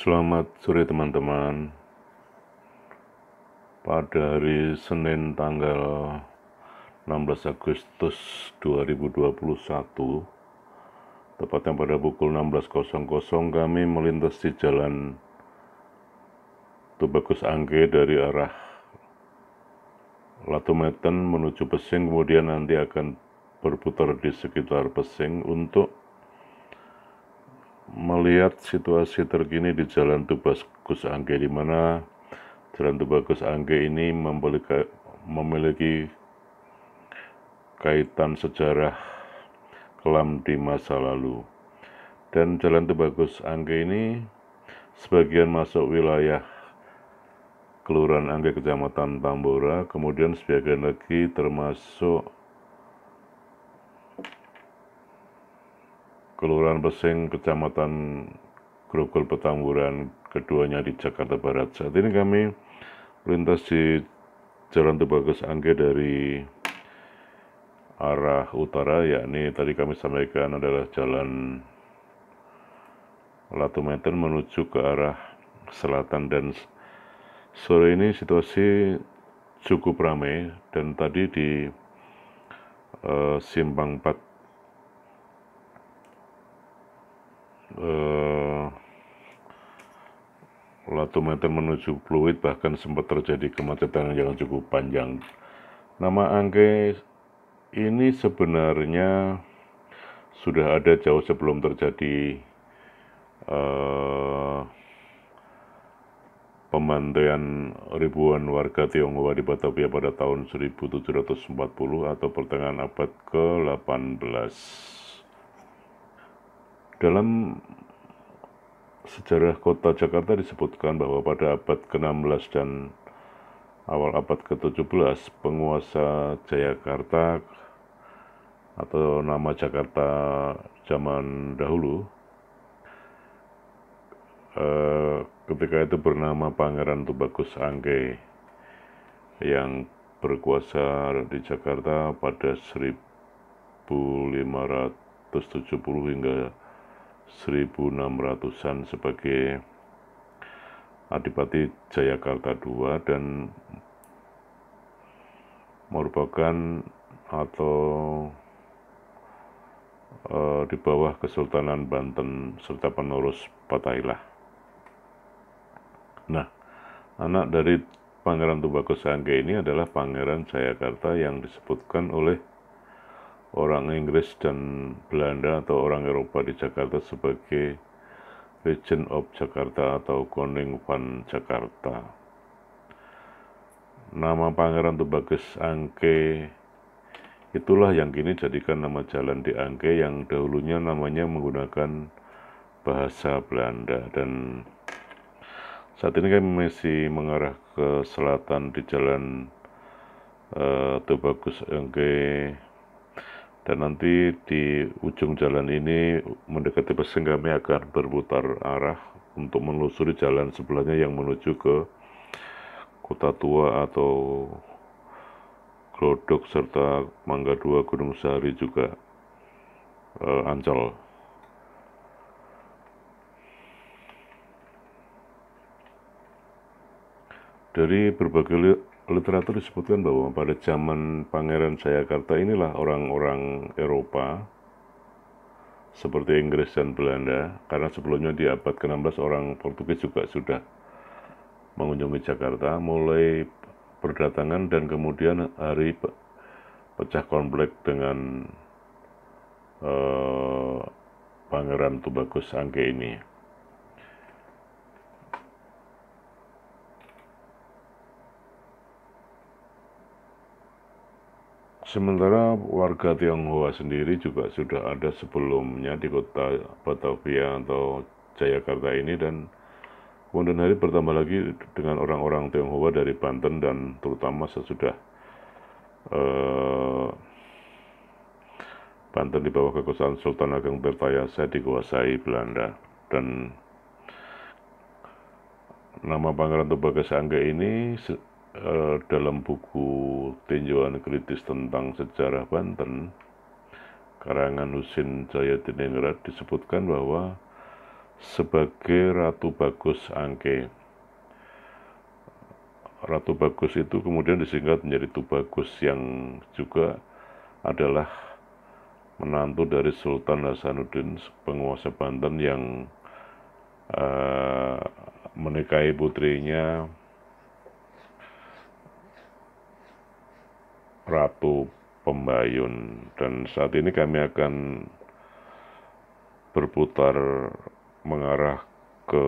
Selamat sore teman-teman. Pada hari Senin tanggal 16 Agustus 2021, tepatnya pada pukul 16.00 kami melintas di jalan Tubagus Angke dari arah Latumeten menuju Pesing, kemudian nanti akan berputar di sekitar Pesing untuk melihat situasi terkini di Jalan Tubagus Angke, di mana Jalan Tubagus Angke ini memiliki kaitan sejarah kelam di masa lalu. Dan Jalan Tubagus Angke ini sebagian masuk wilayah Kelurahan Angke Kecamatan Tambora, kemudian sebagian lagi termasuk Kelurahan Pesing Kecamatan Grogol Petamburan, keduanya di Jakarta Barat. Saat ini kami melintas di Jalan Tubagus Angke dari arah utara, yakni tadi kami sampaikan adalah Jalan Latumeten menuju ke arah selatan. Dan sore ini situasi cukup ramai, dan tadi di Simpang 4 Latumeten menuju Pluit bahkan sempat terjadi kemacetan yang cukup panjang. Nama Angke ini sebenarnya sudah ada jauh sebelum terjadi pembantaian ribuan warga Tionghoa di Batavia pada tahun 1740 atau pertengahan abad ke-18. Dalam sejarah kota Jakarta disebutkan bahwa pada abad ke-16 dan awal abad ke-17, penguasa Jayakarta atau nama Jakarta zaman dahulu ketika itu bernama Pangeran Tubagus Angke yang berkuasa di Jakarta pada 1570 hingga 1600-an sebagai Adipati Jayakarta II dan merupakan atau di bawah Kesultanan Banten serta penerus Fatahillah. Nah, anak dari Pangeran Tubagus Angke ini adalah Pangeran Jayakarta yang disebutkan oleh orang Inggris dan Belanda atau orang Eropa di Jakarta sebagai Regent of Jakarta atau Koning van Jakarta. Nama Pangeran Tubagus Angke itulah yang kini jadikan nama jalan di Angke yang dahulunya namanya menggunakan bahasa Belanda. Dan saat ini kami masih mengarah ke selatan di Jalan Tubagus Angke, dan nanti di ujung jalan ini mendekati Pesing kami akan berputar arah untuk menelusuri jalan sebelahnya yang menuju ke Kota Tua atau Glodok serta Mangga 2, Gunung Sahari juga Ancol. Dari berbagai literatur disebutkan bahwa pada zaman Pangeran Jayakarta inilah orang-orang Eropa seperti Inggris dan Belanda, karena sebelumnya di abad ke-16 orang Portugis juga sudah mengunjungi Jakarta, mulai berdatangan dan kemudian hari pecah konflik dengan Pangeran Tubagus Angke ini. Sementara warga Tionghoa sendiri juga sudah ada sebelumnya di kota Batavia atau Jayakarta ini, dan kemudian hari bertambah lagi dengan orang-orang Tionghoa dari Banten dan terutama sesudah Banten di bawah kekuasaan Sultan Ageng Tirtayasa dikuasai Belanda. Dan nama Pangeran Tubagus Angke ini dalam buku Tinjauan Kritis tentang Sejarah Banten karangan Husin Jayadiningrat disebutkan bahwa sebagai Ratu Bagus Angke. Ratu Bagus itu kemudian disingkat menjadi Tubagus, yang juga adalah menantu dari Sultan Hasanuddin, penguasa Banten, yang menikahi putrinya Ratu Pembayun. Dan saat ini kami akan berputar mengarah ke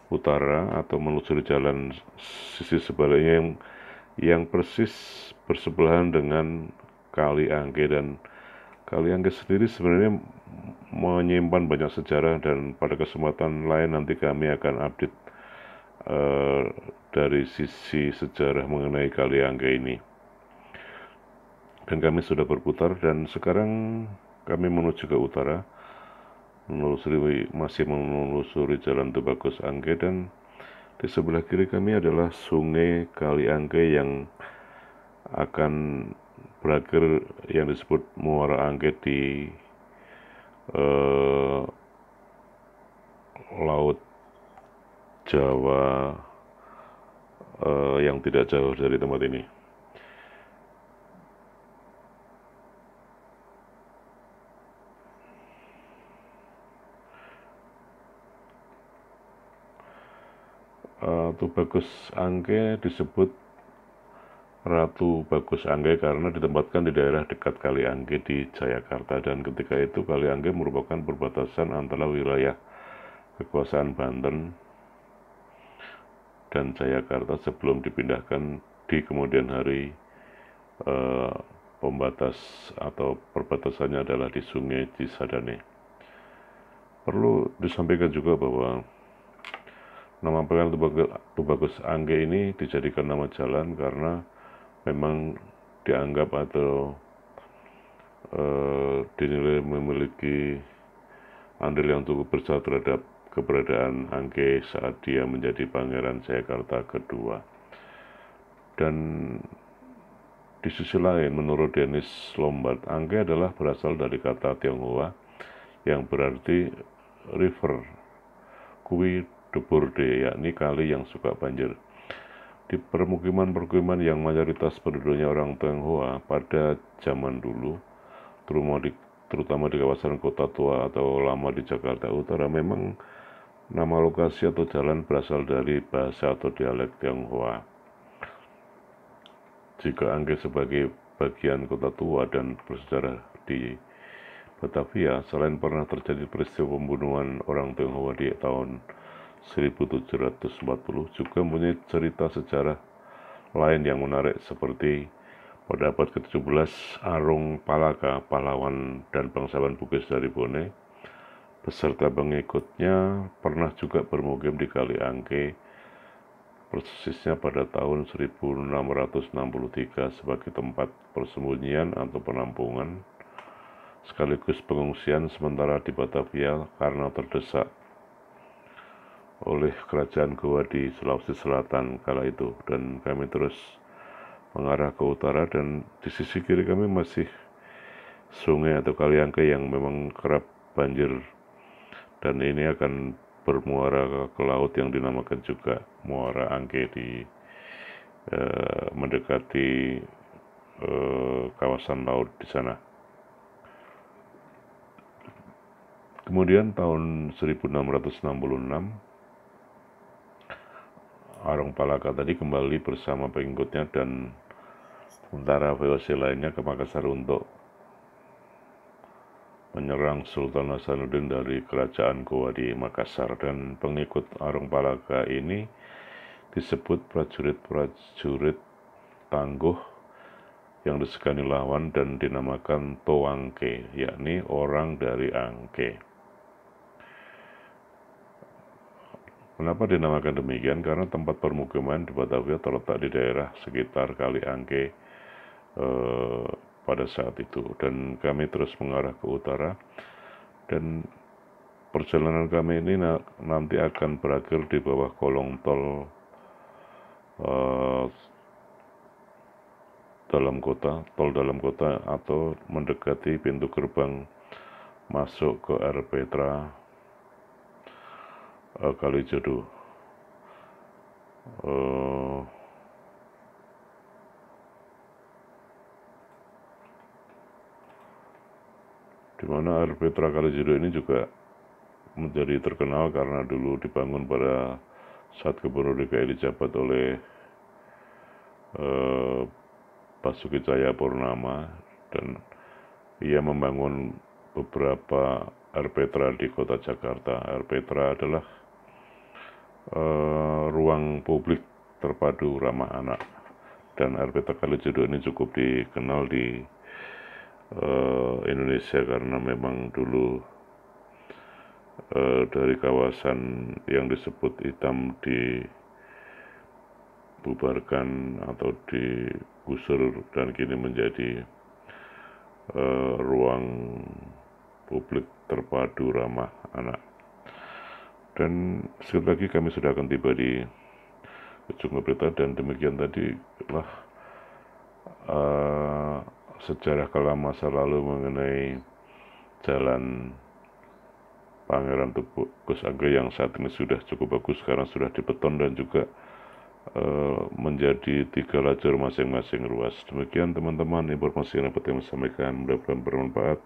utara atau menelusuri jalan sisi sebaliknya yang persis bersebelahan dengan Kali Angke. Dan Kali Angke sendiri sebenarnya menyimpan banyak sejarah, dan pada kesempatan lain nanti kami akan update dari sisi sejarah mengenai Kali Angke ini. Dan kami sudah berputar, dan sekarang kami menuju ke utara, masih menelusuri jalan Tubagus Angke, dan di sebelah kiri kami adalah sungai Kali Angke yang akan berakhir yang disebut Muara Angke di Laut Jawa yang tidak jauh dari tempat ini. Tubagus Angke disebut Ratu Bagus Angke karena ditempatkan di daerah dekat Kali Angke di Jayakarta, dan ketika itu Kali Angke merupakan perbatasan antara wilayah kekuasaan Banten dan Jayakarta sebelum dipindahkan di kemudian hari. Pembatas atau perbatasannya adalah di Sungai Cisadane. Perlu disampaikan juga bahwa nama panggilan Tubagus Angke ini dijadikan nama jalan karena memang dianggap atau dinilai memiliki andil yang cukup besar terhadap keberadaan Angke saat dia menjadi Pangeran Jayakarta kedua. Dan di sisi lain, menurut Dennis Lombard, Angke adalah berasal dari kata Tionghoa yang berarti river kui deburde, yakni kali yang suka banjir. Di permukiman-permukiman yang mayoritas penduduknya orang Tionghoa pada zaman dulu, terutama di kawasan Kota Tua atau lama di Jakarta Utara, memang nama lokasi atau jalan berasal dari bahasa atau dialek Tionghoa. Jika Angke sebagai bagian Kota Tua dan bersejarah di Batavia, selain pernah terjadi peristiwa pembunuhan orang Tionghoa di tahun 1740, juga mempunyai cerita sejarah lain yang menarik, seperti pada abad ke-17 Arung Palaka, pahlawan dan bangsawan Bugis dari Bone, beserta pengikutnya pernah juga bermukim di Kali Angke, persisnya pada tahun 1663 sebagai tempat persembunyian atau penampungan sekaligus pengungsian sementara di Batavia karena terdesak oleh kerajaan Goa di Sulawesi Selatan kala itu. Dan kami terus mengarah ke utara, dan di sisi kiri kami masih sungai atau Kali Angke yang memang kerap banjir, dan ini akan bermuara ke laut yang dinamakan juga Muara Angke di mendekati kawasan laut di sana. Kemudian tahun 1666 Arung Palaka tadi kembali bersama pengikutnya dan tentara VOC lainnya ke Makassar untuk menyerang Sultan Hasanuddin dari kerajaan Goa di Makassar. Dan pengikut Arung Palaka ini disebut prajurit-prajurit tangguh yang disegani lawan dan dinamakan Toangke, yakni orang dari Angke. Kenapa dinamakan demikian? Karena tempat permukiman di Batavia terletak di daerah sekitar Kali Angke pada saat itu. Dan kami terus mengarah ke utara, dan perjalanan kami ini nanti akan berakhir di bawah kolong tol dalam kota atau mendekati pintu gerbang masuk ke Air Petra Kalijodo. Eh, di mana air Petra Kalijodo ini juga menjadi terkenal karena dulu dibangun pada saat Gubernur DKI dijabat oleh Basuki Cahayapurnama, dan ia membangun beberapa air Petra di kota Jakarta. Air Petra adalah ruang publik terpadu ramah anak, dan air Petra Kalijodo ini cukup dikenal di Indonesia karena memang dulu dari kawasan yang disebut hitam dibubarkan atau digusur dan kini menjadi ruang publik terpadu ramah anak. Dan sekali lagi kami sudah akan tiba di ujung berita, dan demikian tadi lah sejarah kelam masa lalu mengenai jalan Pangeran Tubagus Anggrek yang saat ini sudah cukup bagus karena sudah dibeton dan juga menjadi 3 lajur masing-masing ruas. Demikian teman-teman informasi yang dapat kami sampaikan, mudah-mudahan bermanfaat.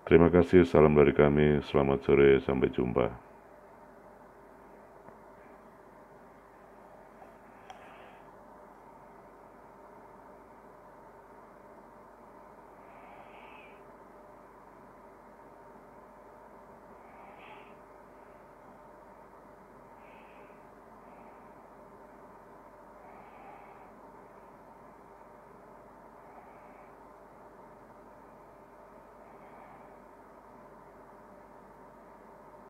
Terima kasih, salam dari kami, selamat sore, sampai jumpa.